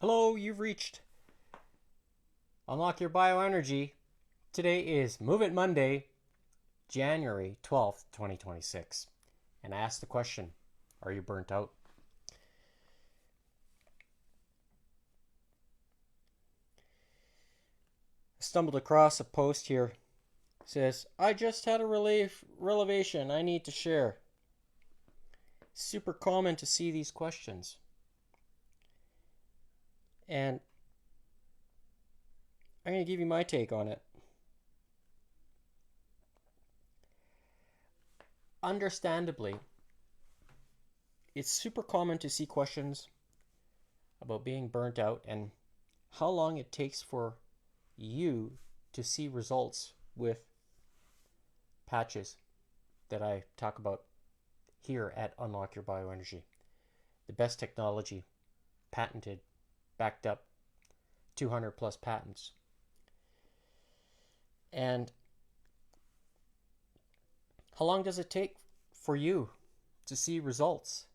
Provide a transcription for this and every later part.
Hello, you've reached Unlock Your Bioenergy. Today is Move It Monday, January 12th, 2026. And I asked the question, are you burnt out? I stumbled across a post here. It says, I just had a revelation I need to share. Super common to see these questions. And I'm going to give you my take on it. Understandably, it's super common to see questions about being burnt out and how long it takes for you to see results with patches that I talk about here at Unlock Your Bioenergy. The best technology, patented, backed up, 200 plus patents. And how long does it take for you to see results?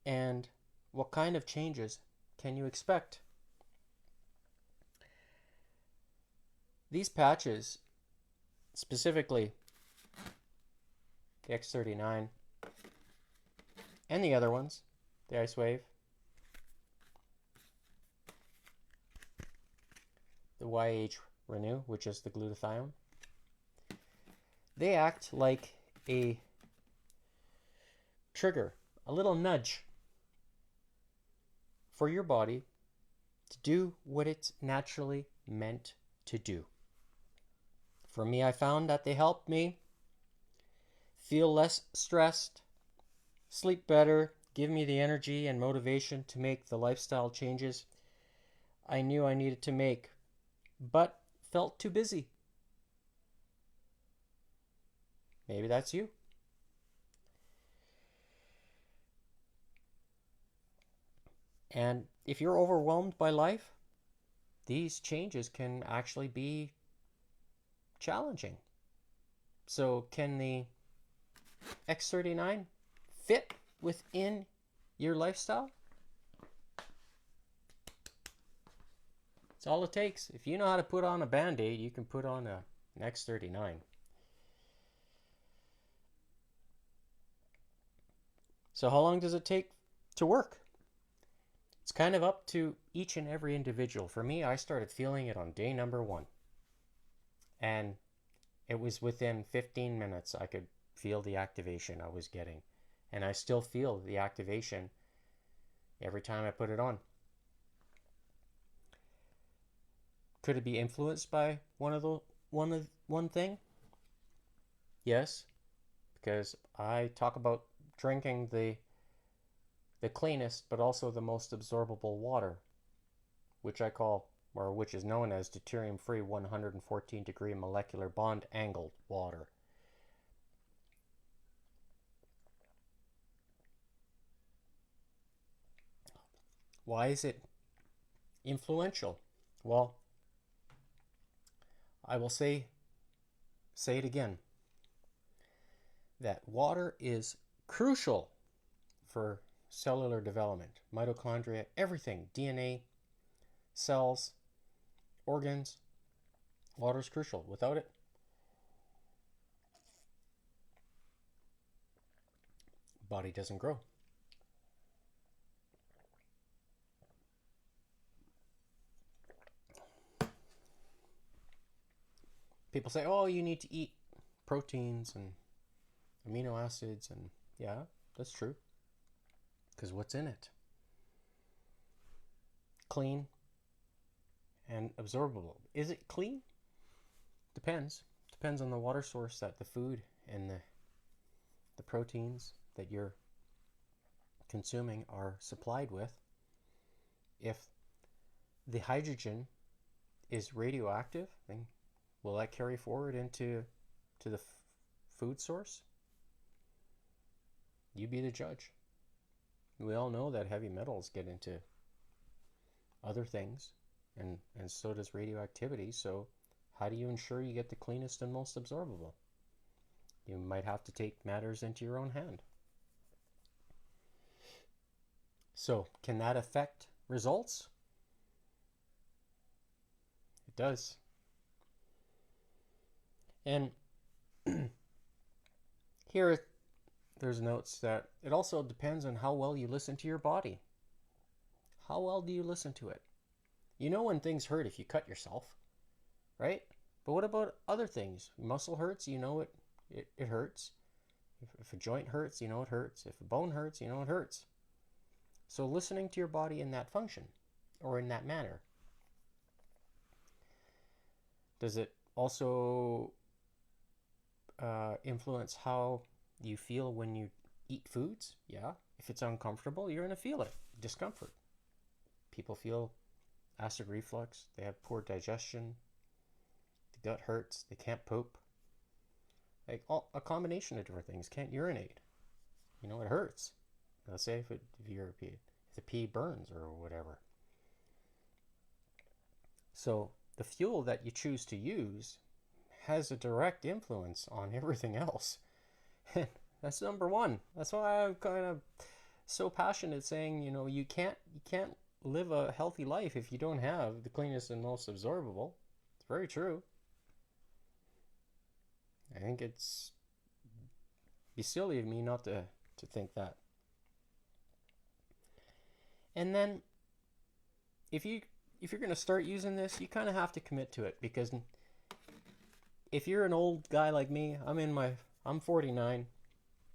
And what kind of changes can you expect? These patches, specifically the X39 and the other ones, the Ice Wave, the YH Renew, which is the glutathione, they act like a trigger, a little nudge for your body to do what it's naturally meant to do. For me, I found that they helped me feel less stressed, sleep better, give me the energy and motivation to make the lifestyle changes I knew I needed to make, but felt too busy. Maybe that's you. And if you're overwhelmed by life, these changes can actually be challenging. So can the X39 fit within your lifestyle? It's all it takes. If you know how to put on a Band-Aid, you can put on an X39. So how long does it take to work? It's kind of up to each and every individual. For me, I started feeling it on day number 1. And it was within 15 minutes I could feel the activation I was getting. And I still feel the activation every time I put it on. Could it be influenced by one thing? Yes, because I talk about drinking the cleanest but also the most absorbable water, which I call, or which is known as deuterium-free 114 degree molecular bond angled water. Why is it influential? Well, I will say it again, that water is crucial for cellular development, mitochondria, everything, DNA, cells, organs. Water is crucial. Without it, body doesn't grow. People say, oh, you need to eat proteins and amino acids, and yeah, that's true. Because what's in it? Clean and absorbable. Is it clean? Depends. Depends on the water source that the food and the proteins that you're consuming are supplied with. If the hydrogen is radioactive, then will that carry forward into the food source? You be the judge. We all know that heavy metals get into other things, and so does radioactivity. So how do you ensure you get the cleanest and most absorbable? You might have to take matters into your own hand. So can that affect results? It does. And here there's notes that it also depends on how well you listen to your body. How well do you listen to it? You know when things hurt if you cut yourself, right? But what about other things? Muscle hurts, you know it hurts. If a joint hurts, you know it hurts. If a bone hurts, you know it hurts. So listening to your body in that function or in that manner. Does it also influence how you feel when you eat foods? Yeah. If it's uncomfortable, you're going to feel it. Discomfort. People feel acid reflux. They have poor digestion. The gut hurts. They can't poop. Like a combination of different things. Can't urinate. You know, it hurts. Let's say if the pee burns or whatever. So the fuel that you choose to use has a direct influence on everything else. That's number one. That's why I'm kind of so passionate saying, you know, you can't live a healthy life if you don't have the cleanest and most absorbable. It's very true. I think it's be silly of me not to think that. And then if you're going to start using this, you kind of have to commit to it, because if you're an old guy like me, I'm 49.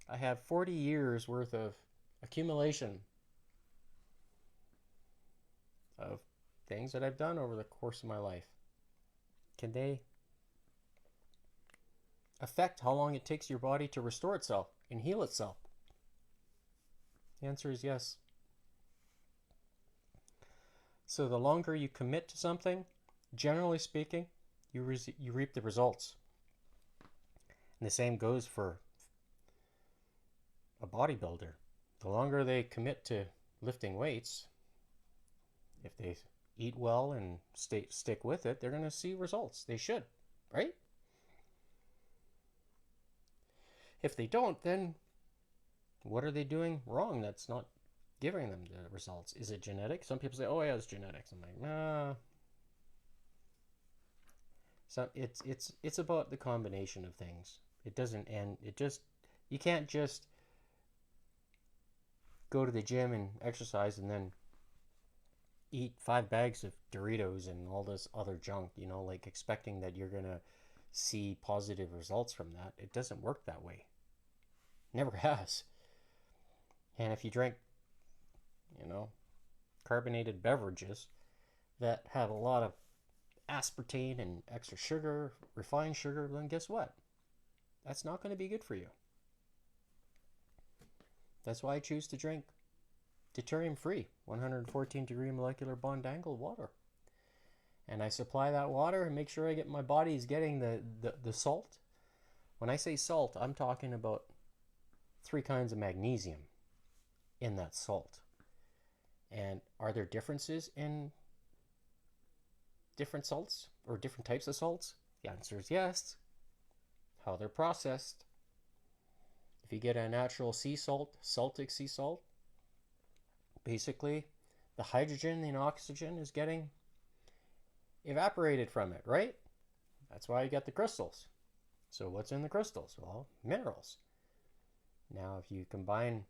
I have 40 years worth of accumulation of things that I've done over the course of my life. Can they affect how long it takes your body to restore itself and heal itself? The answer is yes. So the longer you commit to something, generally speaking, you reap the results. And the same goes for a bodybuilder. The longer they commit to lifting weights, if they eat well and stick with it, they're going to see results. They should, right? If they don't, then what are they doing wrong that's not giving them the results? Is it genetic? Some people say, oh yeah, it's genetics. I'm like, nah. So it's about the combination of things. It doesn't end. You can't just go to the gym and exercise and then eat 5 bags of Doritos and all this other junk, you know, like expecting that you're gonna see positive results from that. It doesn't work that way. Never has. And if you drink, you know, carbonated beverages that have a lot of aspartame and extra sugar, refined sugar, then guess what? That's not going to be good for you. That's why I choose to drink deuterium-free 114-degree molecular bond angle water. And I supply that water and make sure my body is getting the salt. When I say salt, I'm talking about 3 kinds of magnesium in that salt. And are there differences in different salts or different types of salts? The answer is yes. How they're processed. If you get a natural sea salt, saltic sea salt, basically the hydrogen and oxygen is getting evaporated from it, right? That's why you get the crystals. So what's in the crystals? Well, minerals. Now, if you combine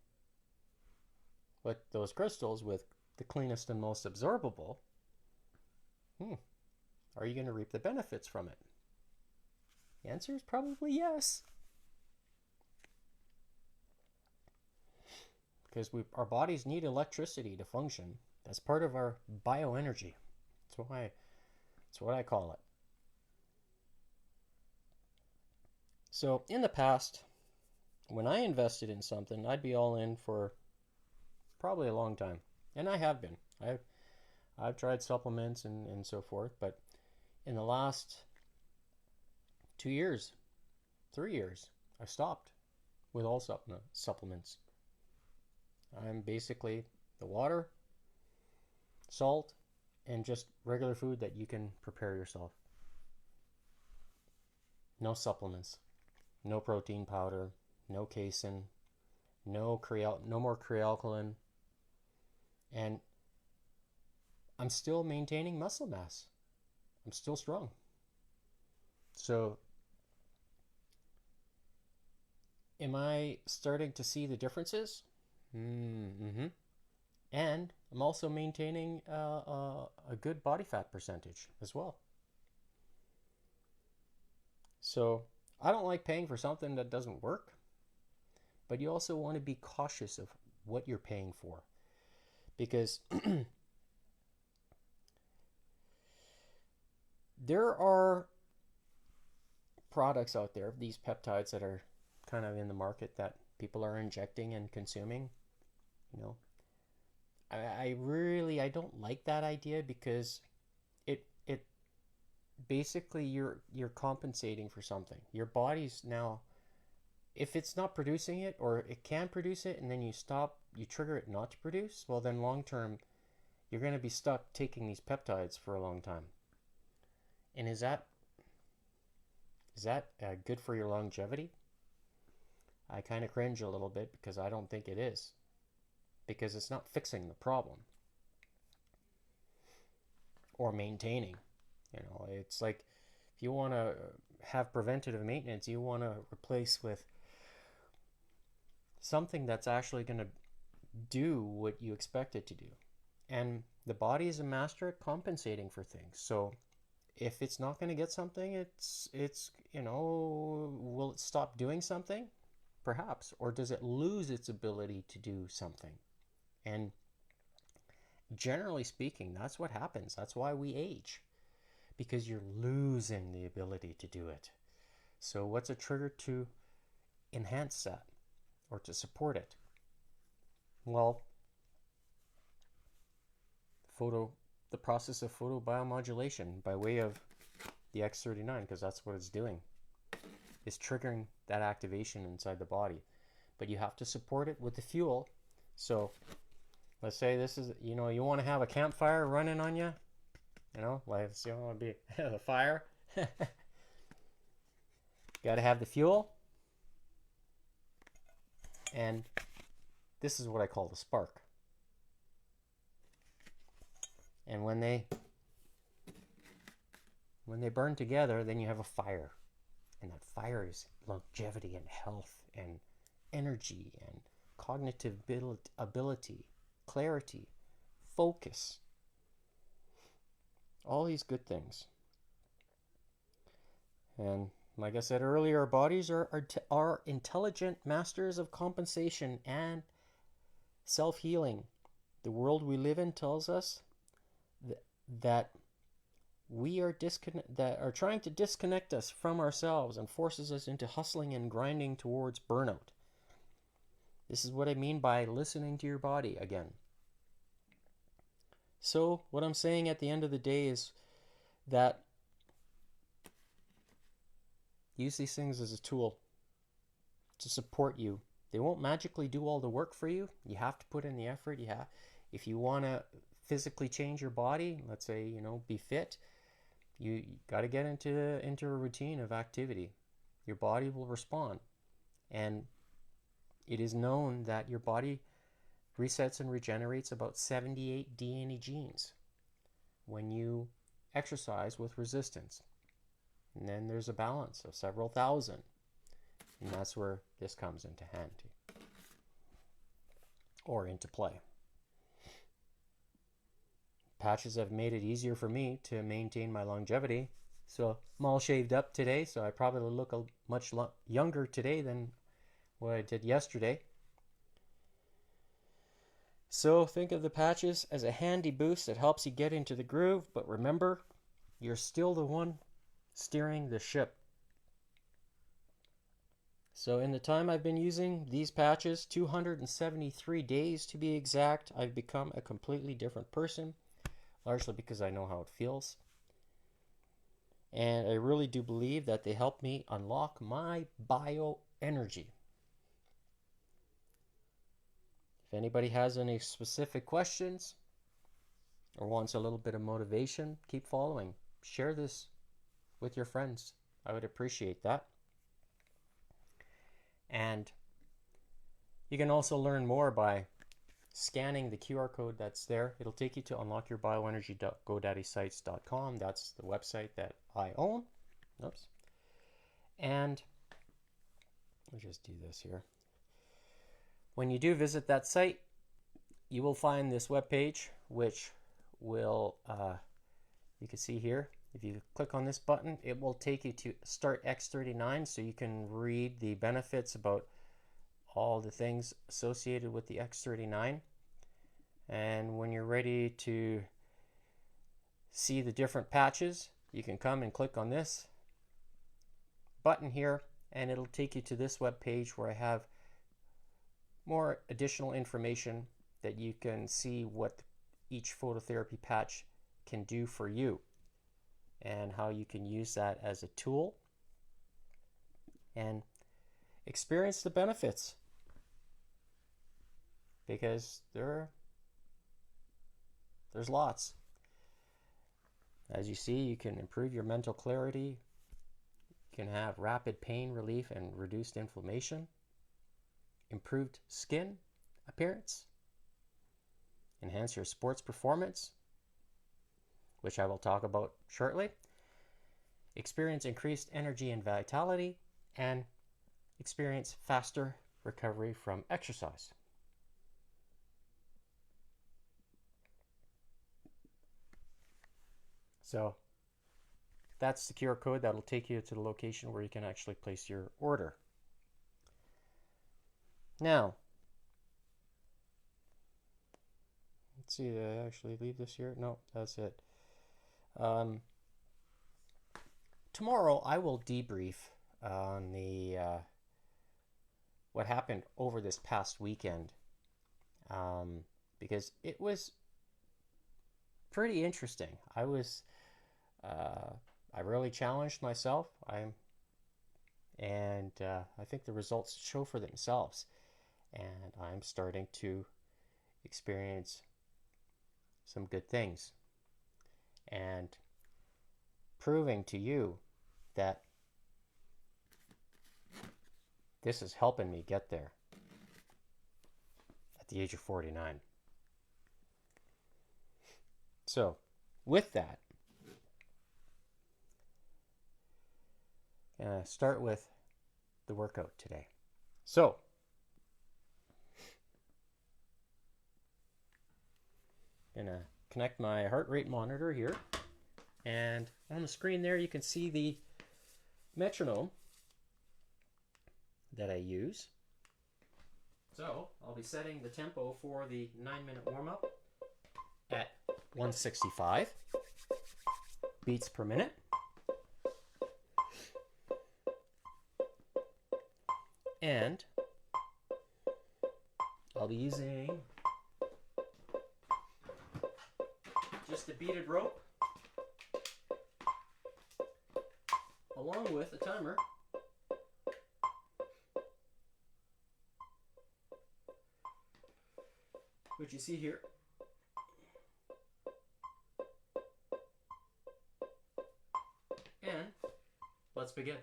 those crystals with the cleanest and most absorbable, are you going to reap the benefits from it? The answer is probably yes. Because our bodies need electricity to function. That's part of our bioenergy. That's what I call it. So in the past, when I invested in something, I'd be all in for probably a long time. And I have been. I've tried supplements and so forth, but in the last 2 years, 3 years, I stopped with all supplements. I'm basically the water, salt, and just regular food that you can prepare yourself. No supplements, no protein powder, no casein, no more crealkaline, And I'm still maintaining muscle mass. I'm still strong. So am I starting to see the differences? Mm-hmm. And I'm also maintaining a good body fat percentage as well. So I don't like paying for something that doesn't work, but you also want to be cautious of what you're paying for, because there are products out there, these peptides that are kind of in the market that people are injecting and consuming. You know, I don't like that idea, because it basically you're compensating for something. Your body's now, if it's not producing it, or it can produce it and then you stop, you trigger it not to produce, well then long term you're going to be stuck taking these peptides for a long time. And is that good for your longevity? I kind of cringe a little bit, because I don't think it is, because it's not fixing the problem or maintaining. It's like, if you want to have preventative maintenance, you want to replace with something that's actually going to do what you expect it to do. And the body is a master at compensating for things. So if it's not going to get something, it's will it stop doing something? Perhaps. Or does it lose its ability to do something? And generally speaking, that's what happens. That's why we age, because you're losing the ability to do it. So what's a trigger to enhance that, or to support it? Well, the process of photobiomodulation by way of the X39, because that's what it's doing, is triggering that activation inside the body. But you have to support it with the fuel. So let's say this is, you want to have a campfire running on you, like, you want to be the fire. Got to have the fuel. And this is what I call the spark. And when they burn together, then you have a fire. And that fire is longevity and health and energy and cognitive ability, clarity, focus. All these good things. And like I said earlier, our bodies are intelligent masters of compensation and self-healing. The world we live in tells us that we are that are trying to disconnect us from ourselves and forces us into hustling and grinding towards burnout. This is what I mean by listening to your body again. So what I'm saying at the end of the day is that use these things as a tool to support you. They won't magically do all the work for you. You have to put in the effort. If you want to physically change your body, let's say, be fit, you got to get into a routine of activity. Your body will respond. And it is known that your body resets and regenerates about 78 DNA genes when you exercise with resistance. And then there's a balance of several thousand. And that's where this comes into hand, or into play. Patches have made it easier for me to maintain my longevity. So I'm all shaved up today, so I probably look much younger today than what I did yesterday. So think of the patches as a handy boost that helps you get into the groove, but remember, you're still the one steering the ship. So in the time I've been using these patches, 273 days to be exact, I've become a completely different person, largely because I know how it feels. And I really do believe that they help me unlock my bioenergy. If anybody has any specific questions or wants a little bit of motivation, keep following. Share this with your friends. I would appreciate that. And you can also learn more by scanning the QR code that's there. It'll take you to unlockyourBioenergy.godaddysites.com. That's the website that I own. Oops. And I'll just do this here. When you do visit that site, you will find this web page, which will, you can see here, if you click on this button, it will take you to Start X39, so you can read the benefits about all the things associated with the X39. And when you're ready to see the different patches, you can come and click on this button here, and it'll take you to this web page where I have more additional information that you can see what each phototherapy patch can do for you and how you can use that as a tool and experience the benefits, because there's lots. As you see, you can improve your mental clarity, you can have rapid pain relief and reduced inflammation, improved skin appearance, enhance your sports performance, which I will talk about shortly, experience increased energy and vitality, and experience faster recovery from exercise. So that's the QR code that'll take you to the location where you can actually place your order. Now, let's see, did I actually leave this here? No, that's it. Tomorrow I will debrief on the what happened over this past weekend, because it was pretty interesting. I really challenged myself. I think the results show for themselves, and I'm starting to experience some good things and proving to you that this is helping me get there at the age of 49. So with that, I'm going to start with the workout today. So I'm going to connect my heart rate monitor here, and on the screen there you can see the metronome that I use. So I'll be setting the tempo for the 9-minute warm-up at 165 beats per minute. And I'll be using just a beaded rope along with a timer, which you see here. And let's begin.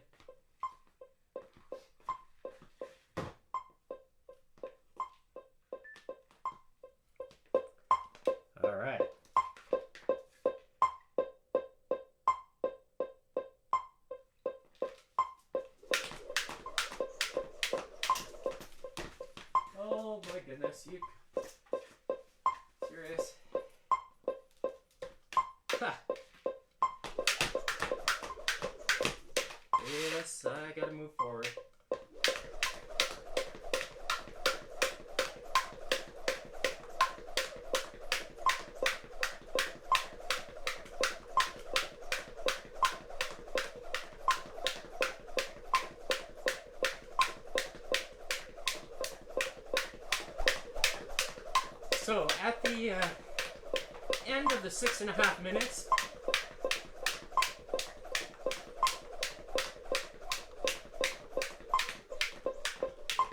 All right. Oh my goodness, you serious? Ha. Yes, I gotta move forward. So at the end of the 6.5 minutes,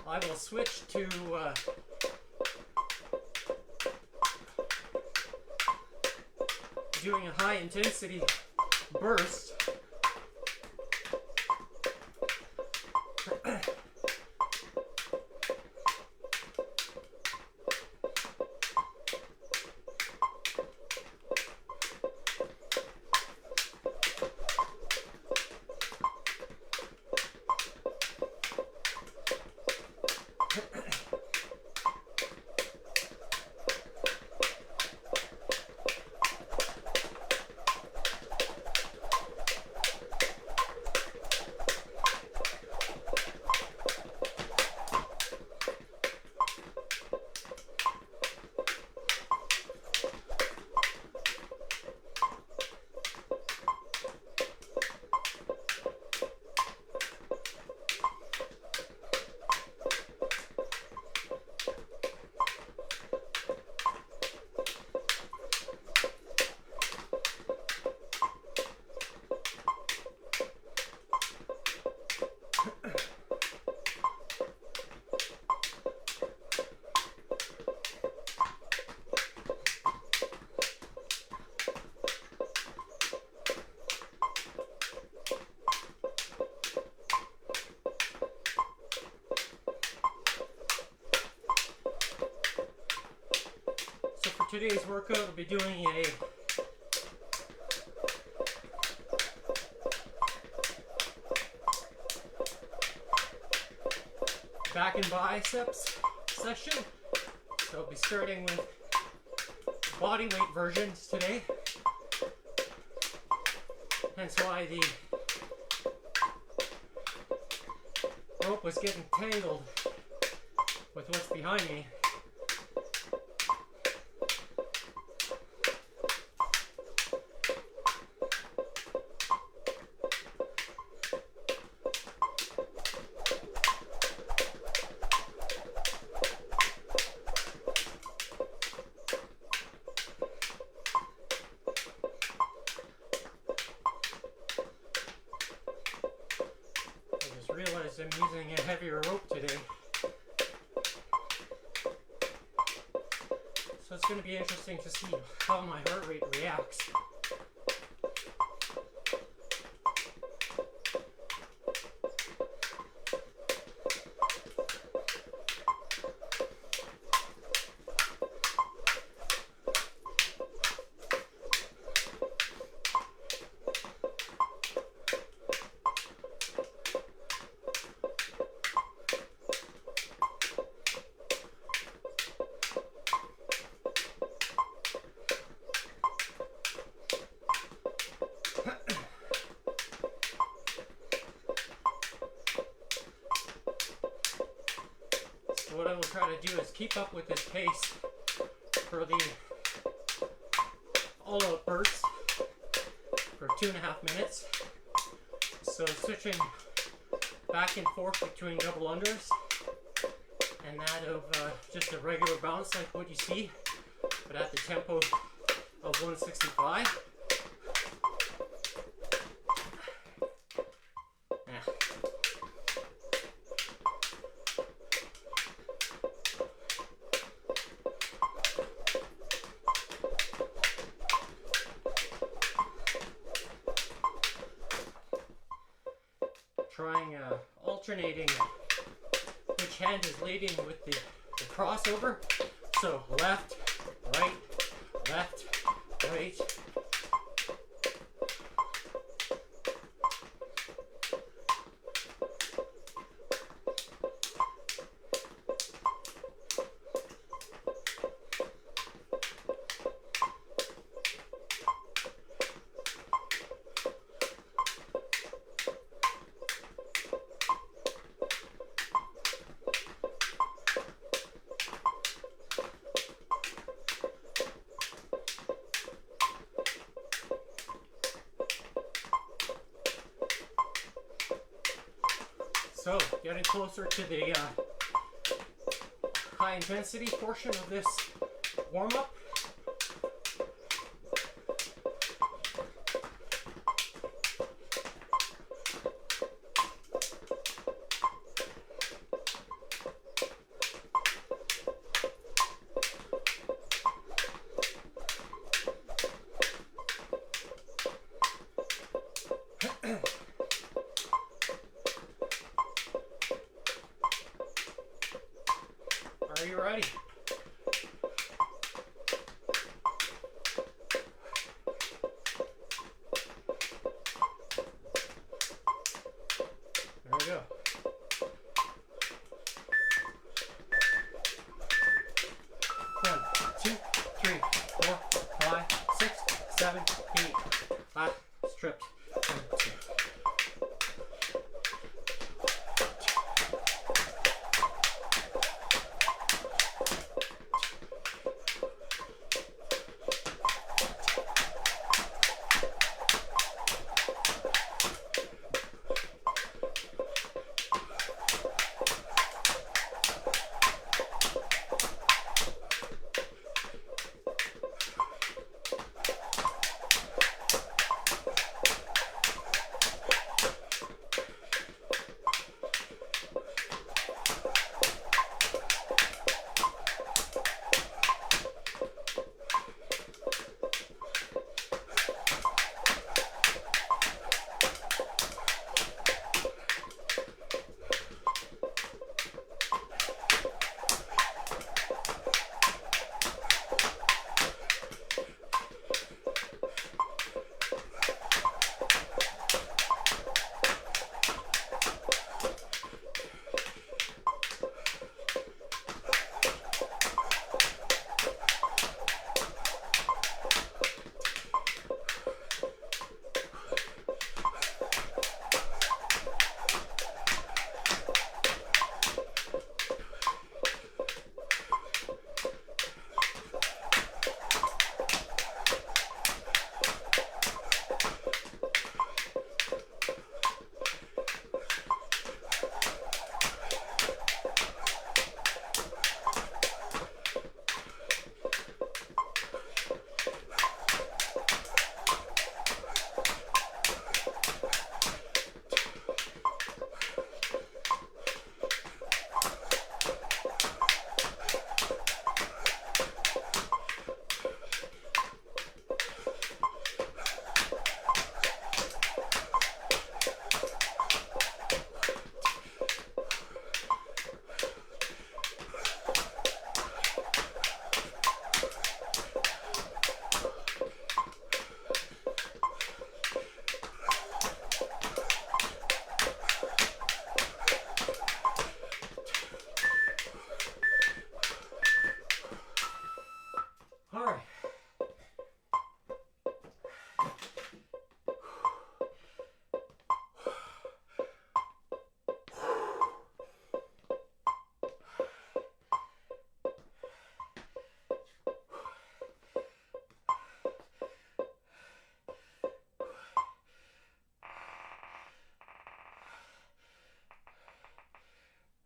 I will switch to doing a high intensity burst. today's workout, I'll be doing a back and biceps session. So I'll be starting with body weight versions today. Hence why the rope was getting tangled with what's behind me. Realized I'm using a heavier rope today. So it's going to be interesting to see how my heart rate reacts. So what I will try to do is keep up with this pace for the all-out bursts for 2.5 minutes. So switching back and forth between double unders and that of just a regular bounce like what you see, but at the tempo of 165. Trying alternating which hand is leading with the crossover. So left, right, left, right. So, getting closer to the high intensity portion of this warm-up. Are you ready? There we go. One, two, three, 4, 5, 6, 7, 8. Last stripped. 1, 2.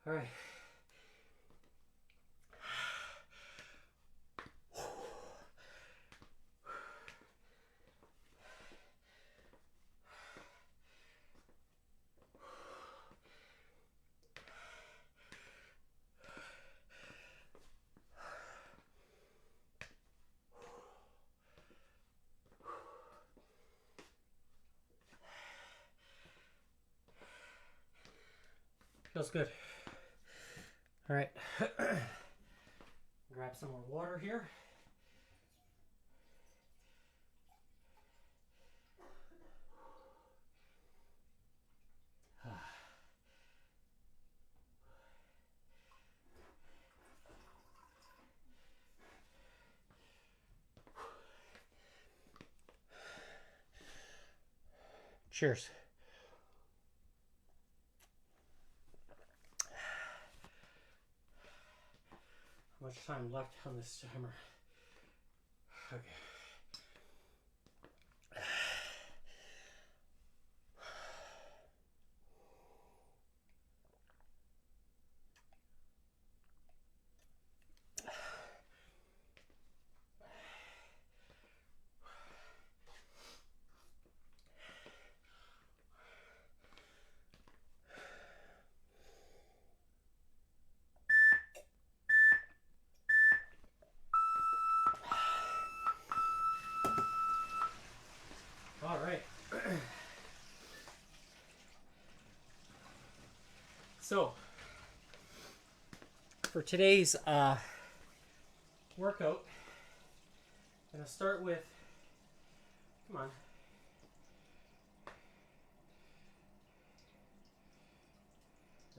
All right. Feels good. All right. Grab some more water here. Cheers. How much time left on this timer? Okay. All right. So, for today's workout, I'm going to start with, come on.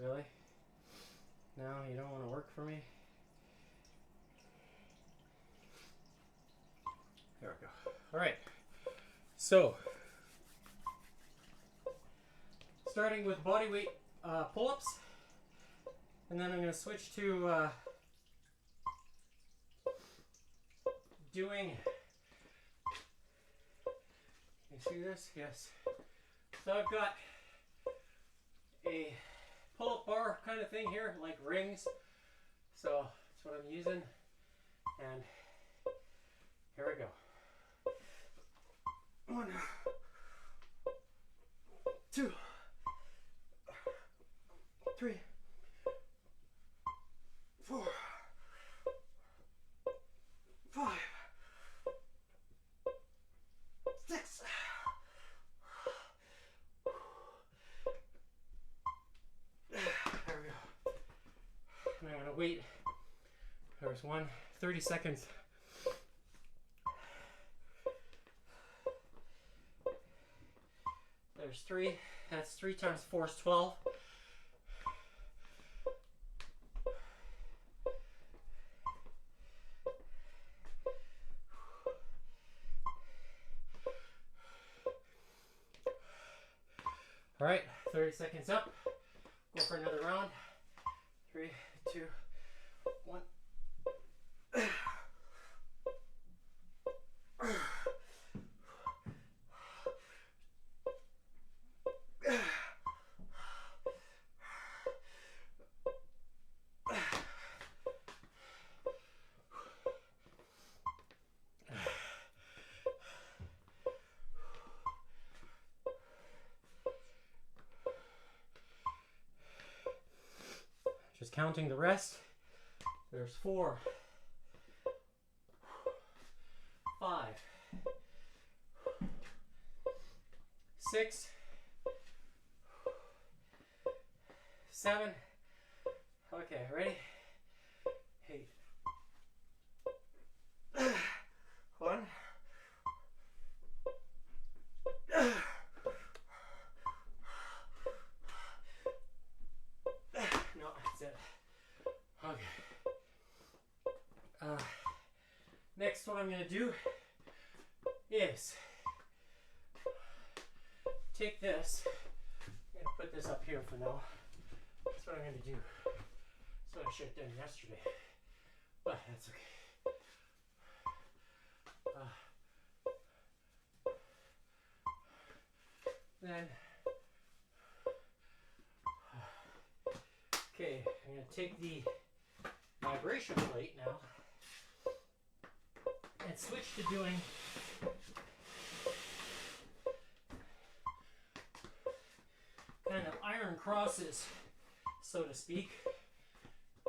Really? No, you don't want to work for me? There we go. All right. So, starting with body weight pull-ups, and then I'm going to switch to doing, you see this? Yes. So I've got a pull-up bar kind of thing here, like rings. So that's what I'm using. And here we go. 1, 2, 3, 4, 5, 6. There we go. And I'm going to wait. There's 30 seconds. There's 3. That's 3 times 4 is 12. All right, 30 seconds up. Go for another round. 3, 2, 1. Just counting the rest. There's 4, 5, 6, 7. Okay, ready? 8. 1. No, that's it. Okay. Next, what I'm going to do is take this. I'm going to put this up here for now. That's what I'm going to do. That's what I should have done yesterday. But that's okay. Then, okay, going to take the vibration plate now and switch to doing kind of iron crosses, so to speak.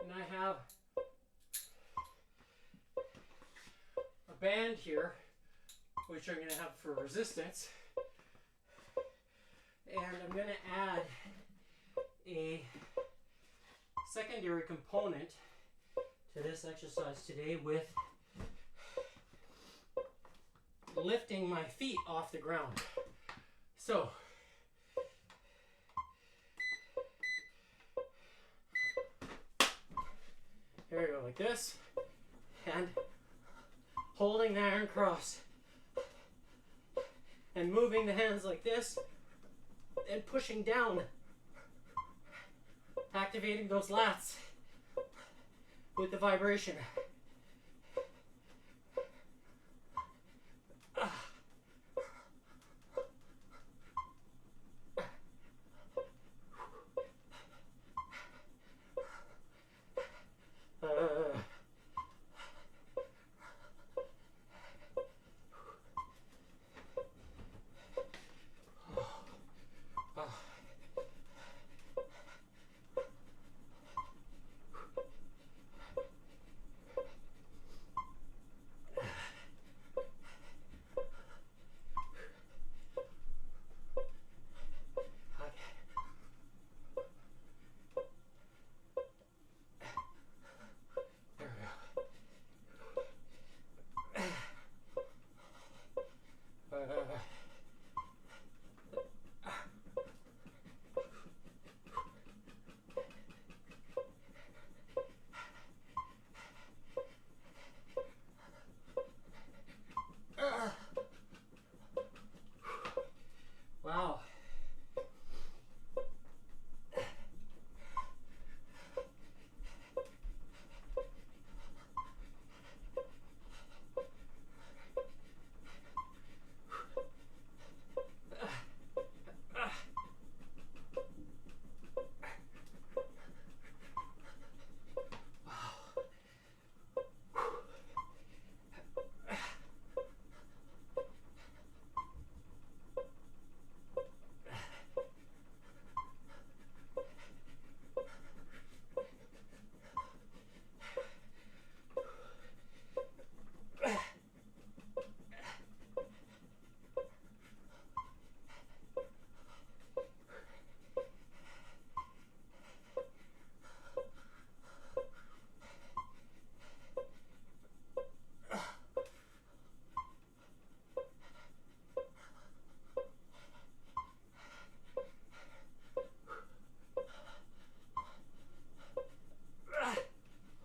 And I have a band here, which I'm going to have for resistance. And I'm going to add a secondary component to this exercise today with lifting my feet off the ground. So, here we go, like this, and holding the iron cross, and moving the hands like this, and pushing down, activating those lats with the vibration. Wow.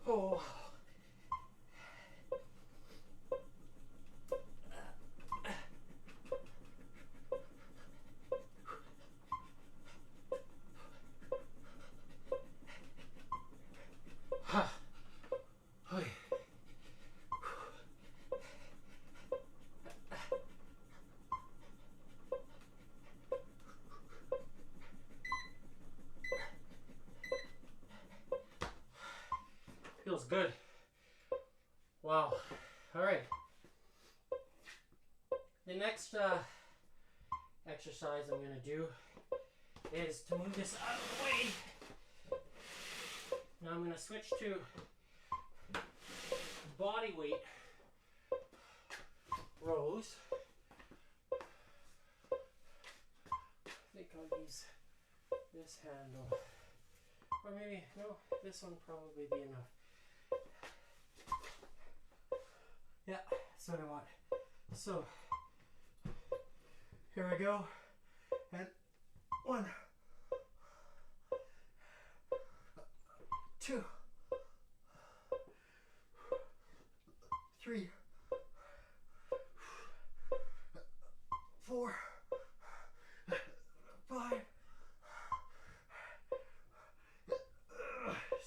Oh. Feels good. Wow. All right. The next exercise I'm going to do is to move this out of the way. Now I'm going to switch to body weight rows. I think I'll use this handle. Or maybe, no, this one probably be enough. Yeah, that's what I want. So, here we go. And 1, 2, 3, 4, 5,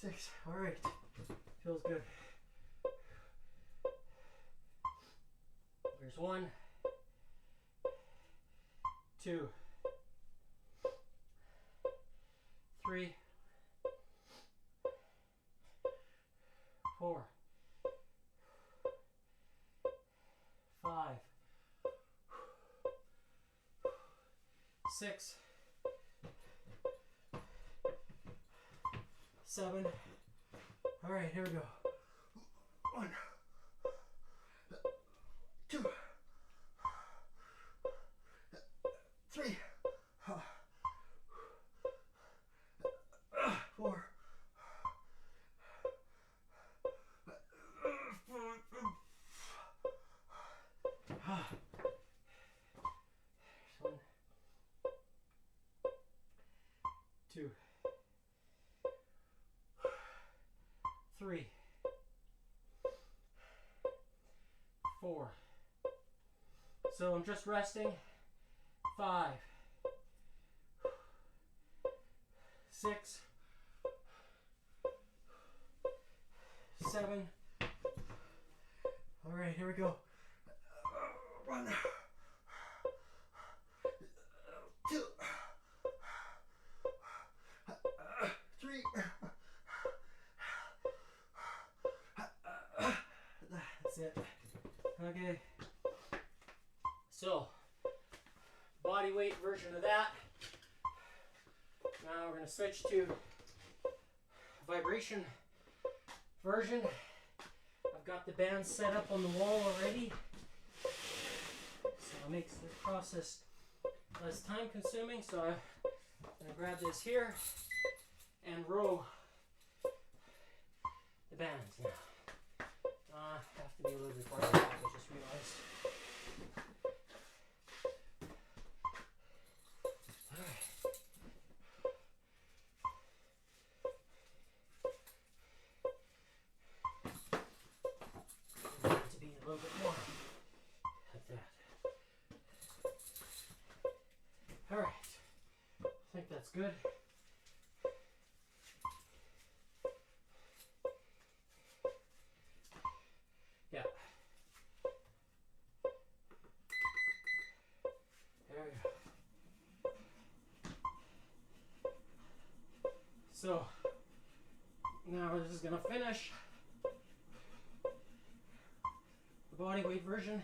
6. All right. Feels good. There's 1, 2, 3, 4, 5, 6, 7. All right, here we go. 1, 2, 3, 4. One, 2, 3, 4. So I'm just resting. 5, 6, 7. All right, here we go. 1, 2, 3. That's it. Okay. So, body weight version of that. Now we're going to switch to vibration version. I've got the bands set up on the wall already, so it makes the process less time consuming. So I'm going to grab this here and row the bands now. I have to be a little bit farther back, I just realized. Good. Yeah. There we go. So now this is going to finish the body weight version.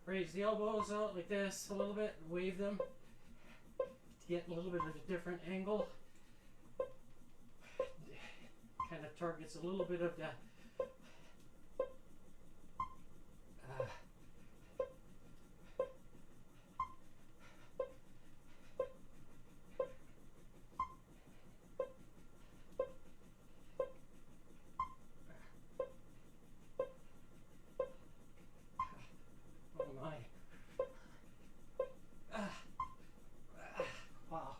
Raise the elbows out like this a little bit, wave them to get a little bit of a different angle. Kind of targets a little bit of the wow,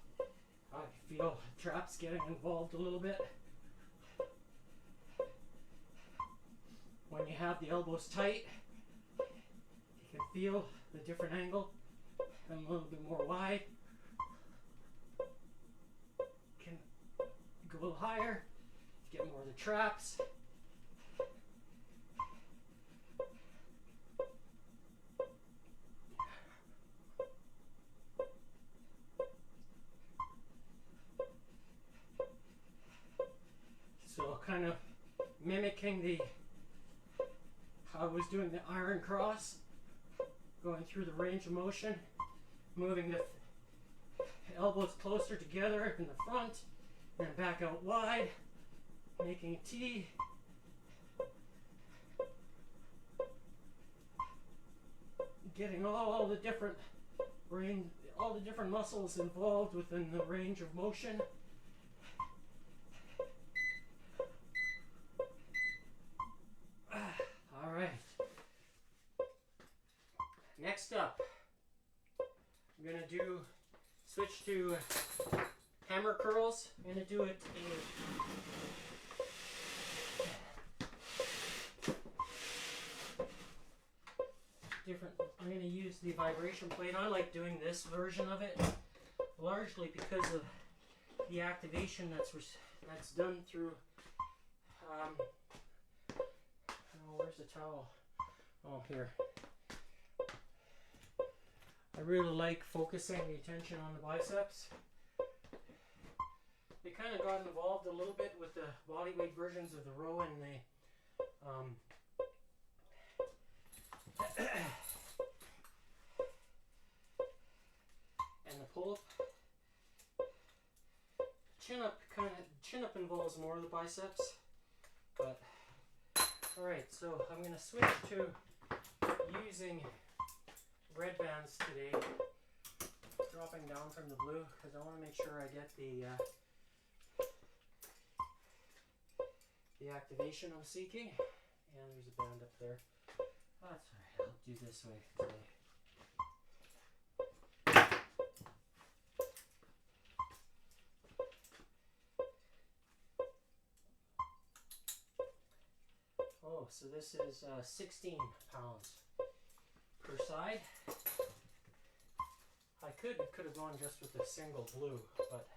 I feel traps getting involved a little bit. When you have the elbows tight, you can feel the different angle and a little bit more wide. You can go a little higher to get more of the traps. So kind of mimicking how I was doing the iron cross, going through the range of motion, moving the Elbows closer together in the front, and back out wide, making a T. Getting all the different muscles involved within the range of motion. All right. Next up, I'm gonna switch to hammer curls. I'm gonna do it I'm going to use the vibration plate. I like doing this version of it, largely because of the activation that's done through. Oh, where's the towel? Oh, here. I really like focusing the attention on the biceps. They kind of got involved a little bit with the bodyweight versions of the row and the and the pull-up. Chin-up involves more of the biceps, but alright, so I'm going to switch to using red bands today, dropping down from the blue, because I want to make sure I get the activation I'm seeking. And there's a band up there. That's alright, I'll do this way today. Oh, so this is 16 pounds per side. I could have gone just with a single blue, but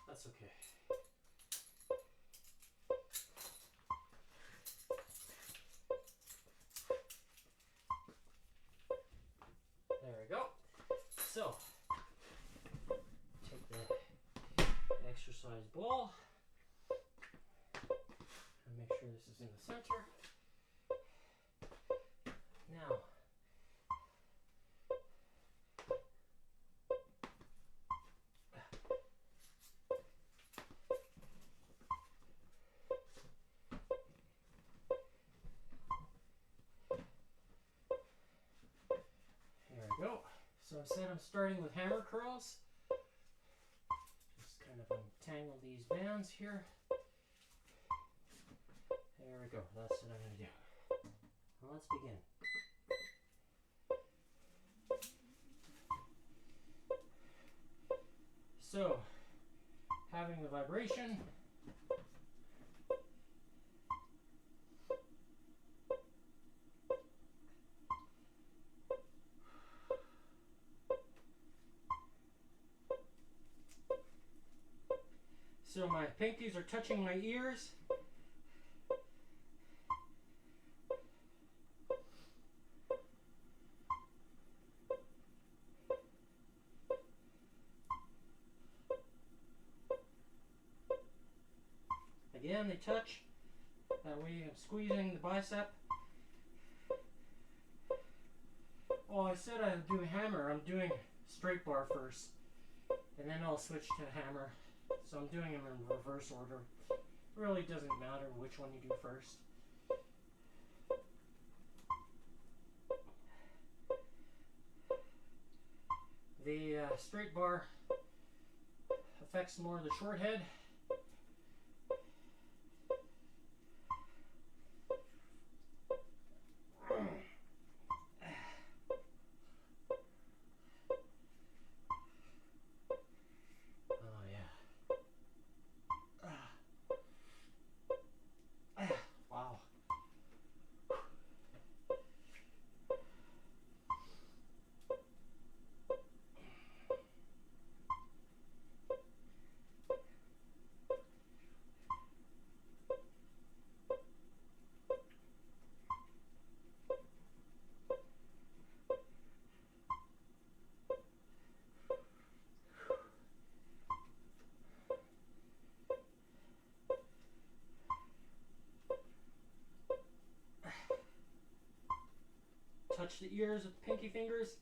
that's okay. There we go. So, take the exercise ball and make sure this is in the center. Now, there we go. So I said I'm starting with hammer curls. Just kind of untangle these bands here. There we go. That's what I'm going to do. Well, let's begin. So, having the vibration, so my pinkies are touching my ears. Again, they touch. That way I'm squeezing the bicep. Oh, I said I'd do a hammer. I'm doing straight bar first. And then I'll switch to hammer. So I'm doing them in reverse order. It really doesn't matter which one you do first. The straight bar affects more of the short head. Touch the ears with pinky fingers.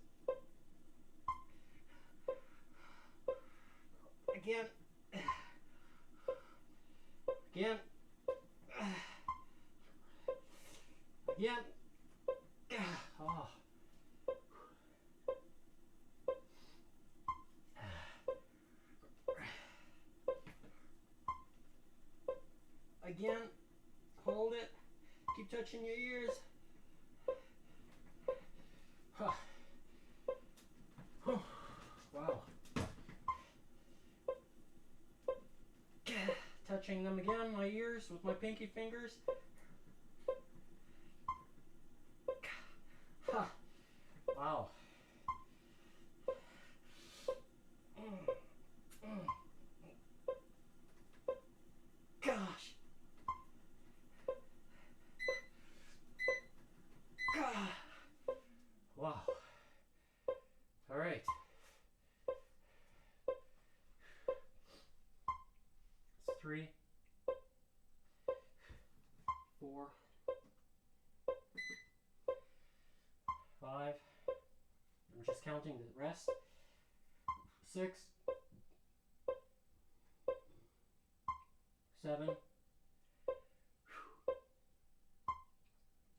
Hold it. Keep touching your ears. Huh. Wow. Touching them again, my ears with my pinky fingers. Huh. Wow. Gosh. Wow. All right. It's 3, 4, 5. I'm just counting the rest. 6, 7,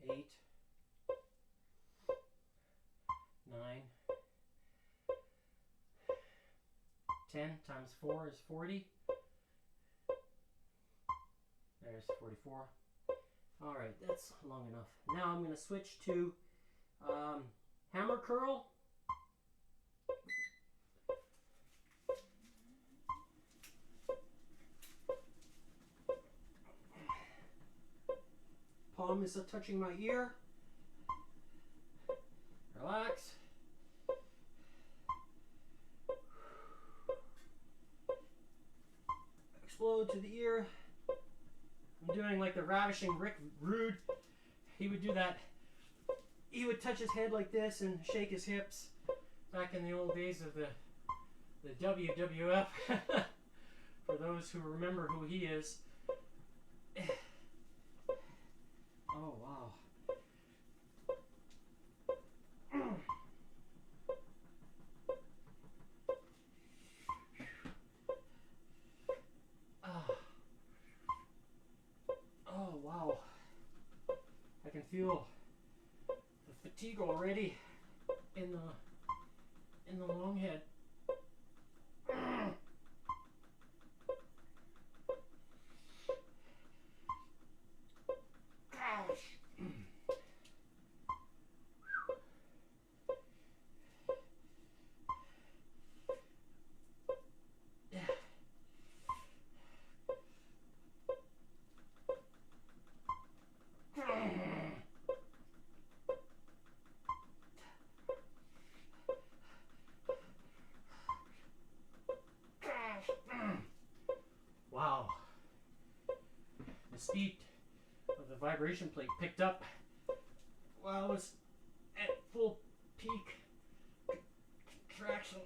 8, 9, 10 times 4 is 40. There's 44. All right, that's long enough. Now I'm going to switch to hammer curl. Palm is touching my ear. Relax. Explode to the ear. I'm doing like the ravishing Rick Rude. He would do that. He would touch his head like this and shake his hips back in the old days of the WWF. For those who remember who he is. Oh, wow. Oh, wow. I can feel the fatigue already in the long head. Wow. The speed of the vibration plate picked up while I was at full peak contraction.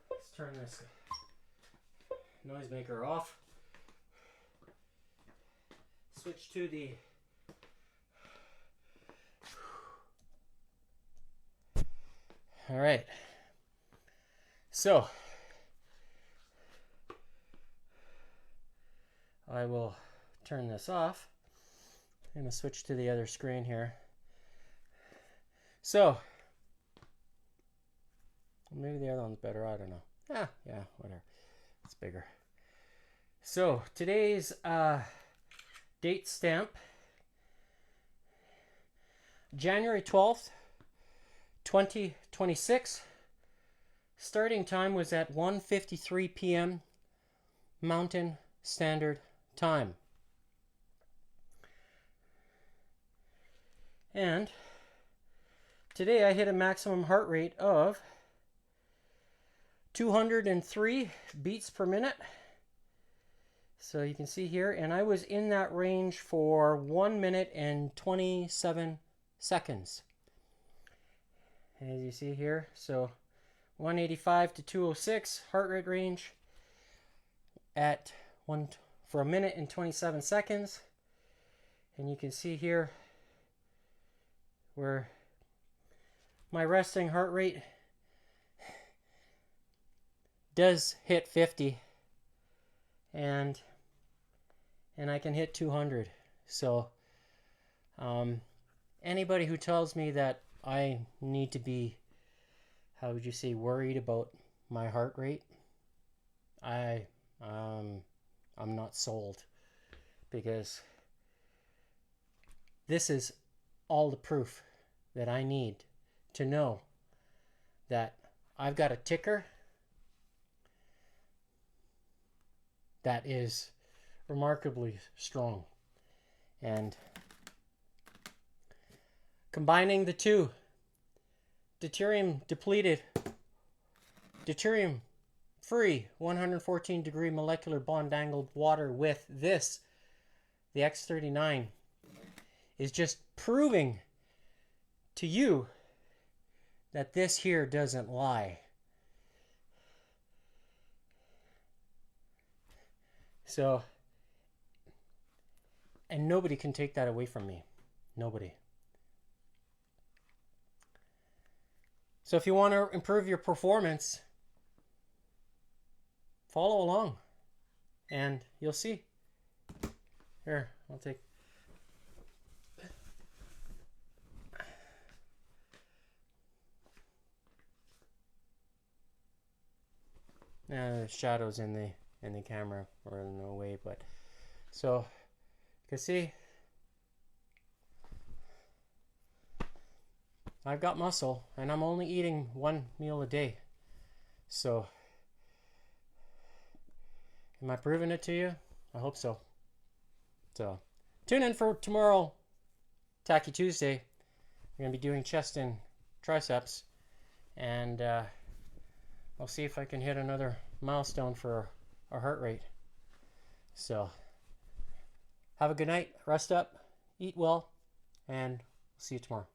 Let's turn this noisemaker off. Switch to the all right. So I will turn this off. I'm going to switch to the other screen here. So Maybe the other one's better. I don't know. Yeah, whatever. It's bigger. So today's date stamp, January 12th, 2026. Starting time was at 1:53 p.m. Mountain Standard Time. And today I hit a maximum heart rate of 203 beats per minute. So you can see here, and I was in that range for 1 minute and 27 seconds. As you see here, so 185 to 206 heart rate range at for 1 minute and 27 seconds. And you can see here where my resting heart rate does hit 50, and I can hit 200. So anybody who tells me that I need to be, how would you say, worried about my heart rate, I'm not sold, because this is all the proof that I need to know that I've got a ticker that is remarkably strong. And combining the two, deuterium depleted, deuterium free 114 degree molecular bond angled water with this, the X39, is just proving to you that this here doesn't lie. So, and nobody can take that away from me. Nobody. So if you want to improve your performance, follow along and you'll see. Here, I'll take. There's shadows in the camera, or in the way, but so you can see I've got muscle, and I'm only eating 1 meal a day. So am I proving it to you? I hope so. So tune in for tomorrow, Tacky Tuesday. We're gonna be doing chest and triceps, and I'll see if I can hit another milestone for our heart rate. So have a good night, rest up, eat well, and see you tomorrow.